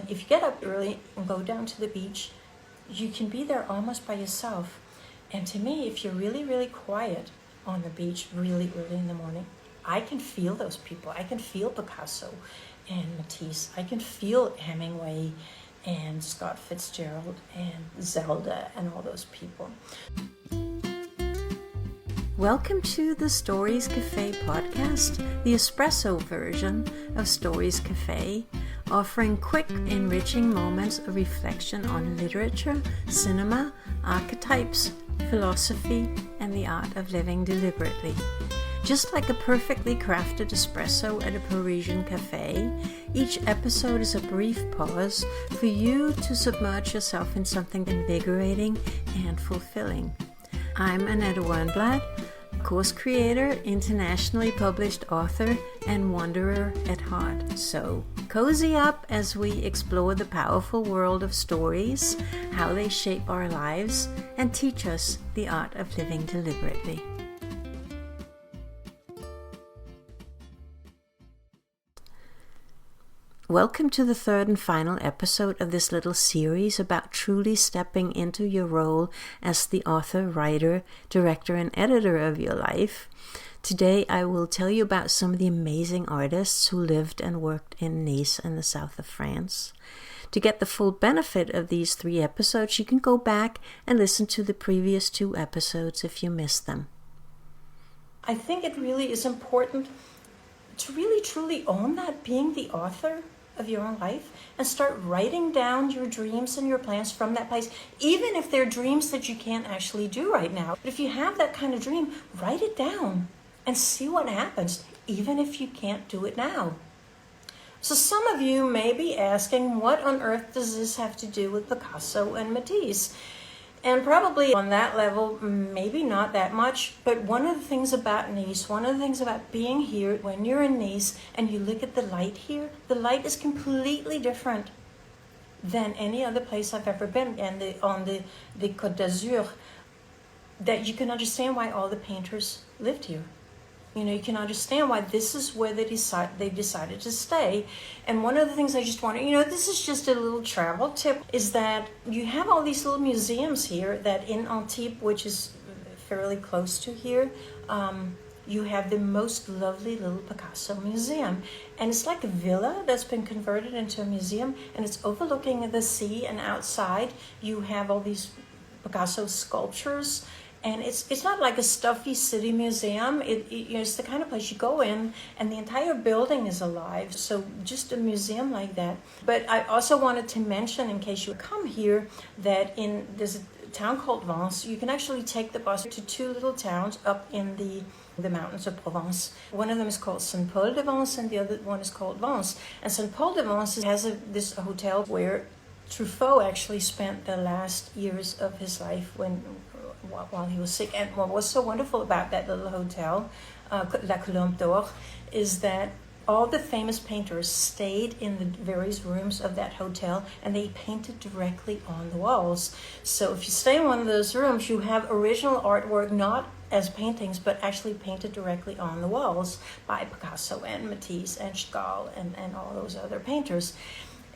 if you get up early and go down to the beach, you can be there almost by yourself. And to me, if you're really, really quiet on the beach really early in the morning, I can feel those people. I can feel Picasso and Matisse. I can feel Hemingway and Scott Fitzgerald and Zelda and all those people. Welcome to the Stories Cafe podcast, the espresso version of Stories Cafe, offering quick, enriching moments of reflection on literature, cinema, archetypes, philosophy, and the art of living deliberately. Just like a perfectly crafted espresso at a Parisian cafe, each episode is a brief pause for you to submerge yourself in something invigorating and fulfilling. I'm Annette Wernblad, course creator, internationally published author, and wanderer at heart. So cozy up as we explore the powerful world of stories, how they shape our lives, and teach us the art of living deliberately. Welcome to the third and final episode of this little series about truly stepping into your role as the author, writer, director, and editor of your life. Today I will tell you about some of the amazing artists who lived and worked in Nice and the south of France. To get the full benefit of these 3 episodes, you can go back and listen to the previous 2 episodes if you missed them. I think it really is important to really truly own that, being the author of your own life, and start writing down your dreams and your plans from that place, even if they're dreams that you can't actually do right now. But if you have that kind of dream, write it down and see what happens, even if you can't do it now. So some of you may be asking, what on earth does this have to do with Picasso and Matisse? And probably on that level, maybe not that much. But one of the things about Nice, one of the things about being here, when you're in Nice and you look at the light here, the light is completely different than any other place I've ever been. And on the Côte d'Azur, that you can understand why all the painters lived here. You know, you can understand why this is where they decided to stay. And one of the things I just want to, this is just a little travel tip, is that you have all these little museums here that in Antibes, which is fairly close to here, you have the most lovely little Picasso museum. And it's like a villa that's been converted into a museum, and it's overlooking the sea, and outside you have all these Picasso sculptures. And it's not like a stuffy city museum. It's the kind of place you go in and the entire building is alive. So just a museum like that. But I also wanted to mention, in case you come here, that there's a town called Vence. You can actually take the bus to 2 little towns up in the mountains of Provence. One of them is called Saint-Paul-de-Vence and the other one is called Vence. And Saint-Paul-de-Vence has this hotel where Truffaut actually spent the last years of his life while he was sick. And what was so wonderful about that little hotel, La Colombe d'Or, is that all the famous painters stayed in the various rooms of that hotel and they painted directly on the walls. So if you stay in one of those rooms, you have original artwork, not as paintings, but actually painted directly on the walls by Picasso and Matisse and Chagall and all those other painters.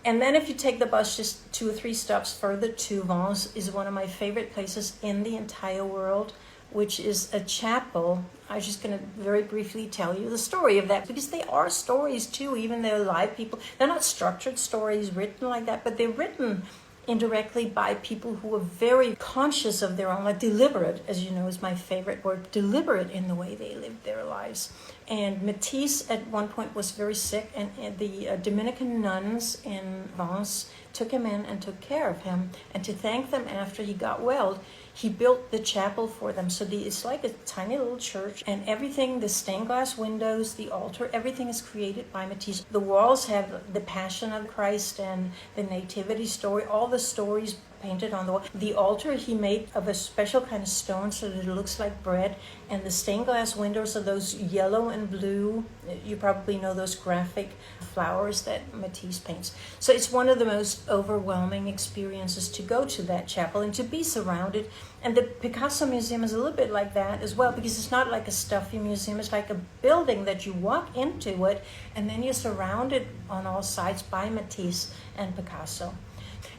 And then if you take the bus just 2 or 3 stops further to Vence, is one of my favorite places in the entire world, which is a chapel. I'm just going to very briefly tell you the story of that, because they are stories too, even though they're live people. They're not structured stories written like that, but they're written indirectly by people who are very conscious of their own life. Deliberate, as you know, is my favorite word, deliberate in the way they lived their lives. And Matisse at one point was very sick, and the Dominican nuns in Vence took him in and took care of him. And to thank them after he got well, he built the chapel for them. So it's like a tiny little church, and everything, the stained glass windows, the altar, everything is created by Matisse. The walls have the Passion of Christ and the Nativity story, all the stories painted on the wall. The altar he made of a special kind of stone so that it looks like bread, and the stained glass windows are those yellow and blue. You probably know those graphic flowers that Matisse paints. So it's one of the most overwhelming experiences to go to that chapel and to be surrounded. And the Picasso Museum is a little bit like that as well, because it's not like a stuffy museum. It's like a building that you walk into it, and then you're surrounded on all sides by Matisse and Picasso.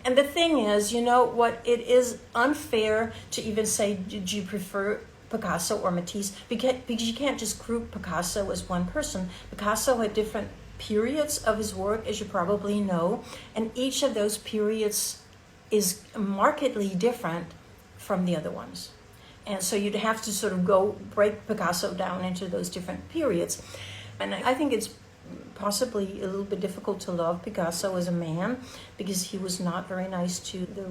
And the thing is, you know what, it is unfair to even say, did you prefer Picasso or Matisse? Because you can't just group Picasso as one person. Picasso had different periods of his work, as you probably know, and each of those periods is markedly different from the other ones. And so you'd have to sort of break Picasso down into those different periods. And I think it's possibly a little bit difficult to love Picasso as a man, because he was not very nice to the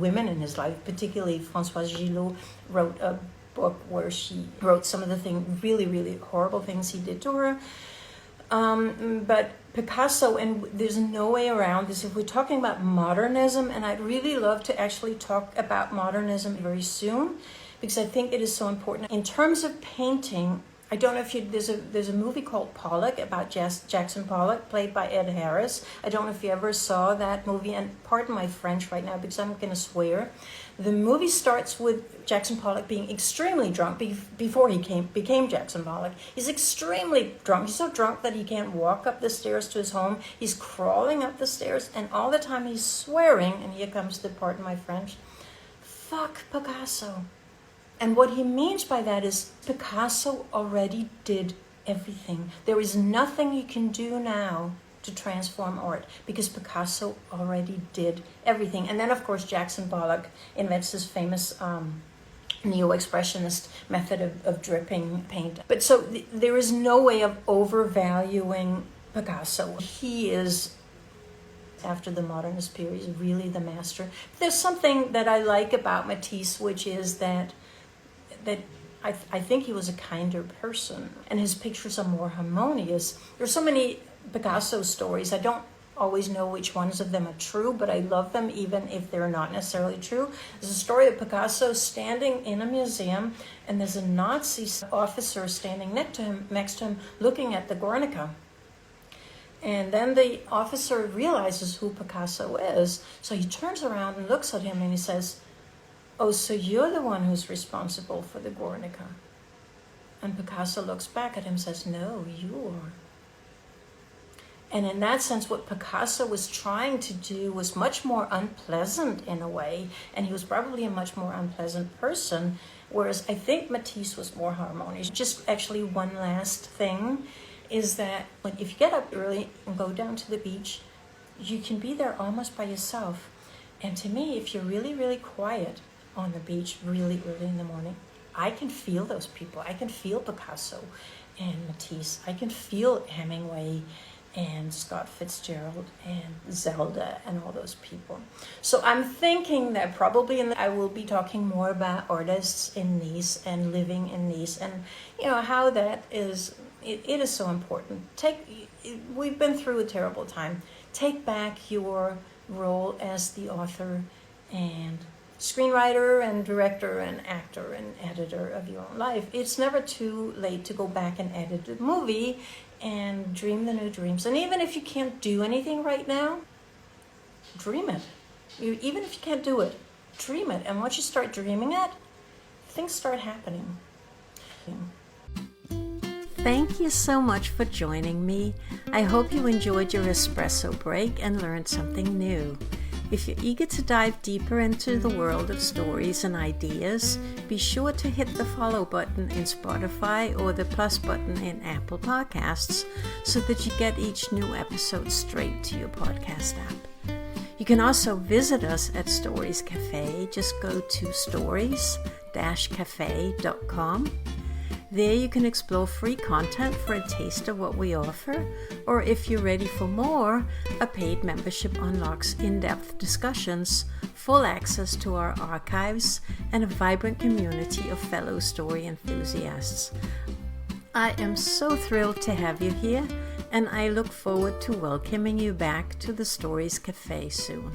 women in his life. Particularly Françoise Gillot wrote a book where she wrote some of the really, really horrible things he did to her. But Picasso, and there's no way around this, if we're talking about modernism, and I'd really love to actually talk about modernism very soon, because I think it is so important. In terms of painting, I don't know if there's a movie called Pollock about Jackson Pollock, played by Ed Harris. I don't know if you ever saw that movie, and pardon my French right now because I'm going to swear. The movie starts with Jackson Pollock being extremely drunk before he became Jackson Pollock. He's extremely drunk. He's so drunk that he can't walk up the stairs to his home. He's crawling up the stairs, and all the time he's swearing, and here comes the, pardon my French, fuck Picasso. And what he means by that is Picasso already did everything. There is nothing you can do now to transform art, because Picasso already did everything. And then, of course, Jackson Pollock invents his famous neo-expressionist method of dripping paint. But so there is no way of overvaluing Picasso. He is, after the modernist period, is really the master. There's something that I like about Matisse, which is that I think he was a kinder person, and his pictures are more harmonious. There's so many Picasso stories. I don't always know which ones of them are true, but I love them even if they're not necessarily true. There's a story of Picasso standing in a museum, and there's a Nazi officer standing next to him looking at the Guernica. And then the officer realizes who Picasso is, so he turns around and looks at him and he says, "Oh, so you're the one who's responsible for the Guernica?" And Picasso looks back at him and says, "No, you are." And in that sense, what Picasso was trying to do was much more unpleasant in a way, and he was probably a much more unpleasant person, whereas I think Matisse was more harmonious. Just actually one last thing is that if you get up early and go down to the beach, you can be there almost by yourself. And to me, if you're really, really quiet on the beach really early in the morning, I can feel those people. I can feel Picasso and Matisse. I can feel Hemingway and Scott Fitzgerald and Zelda and all those people. So I'm thinking that probably I will be talking more about artists in Nice and living in Nice, and how that is, it is so important. We've been through a terrible time. Take back your role as the author and screenwriter and director and actor and editor of your own life. It's never too late to go back and edit a movie and dream the new dreams. And even if you can't do anything right now, dream it. Even if you can't do it, dream it. And once you start dreaming it, things start happening. Thank you so much for joining me. I hope you enjoyed your espresso break and learned something new. If you're eager to dive deeper into the world of stories and ideas, be sure to hit the follow button in Spotify or the plus button in Apple Podcasts so that you get each new episode straight to your podcast app. You can also visit us at Stories Cafe. Just go to stories-cafe.com. There you can explore free content for a taste of what we offer, or if you're ready for more, a paid membership unlocks in-depth discussions, full access to our archives, and a vibrant community of fellow story enthusiasts. I am so thrilled to have you here, and I look forward to welcoming you back to the Stories Cafe soon.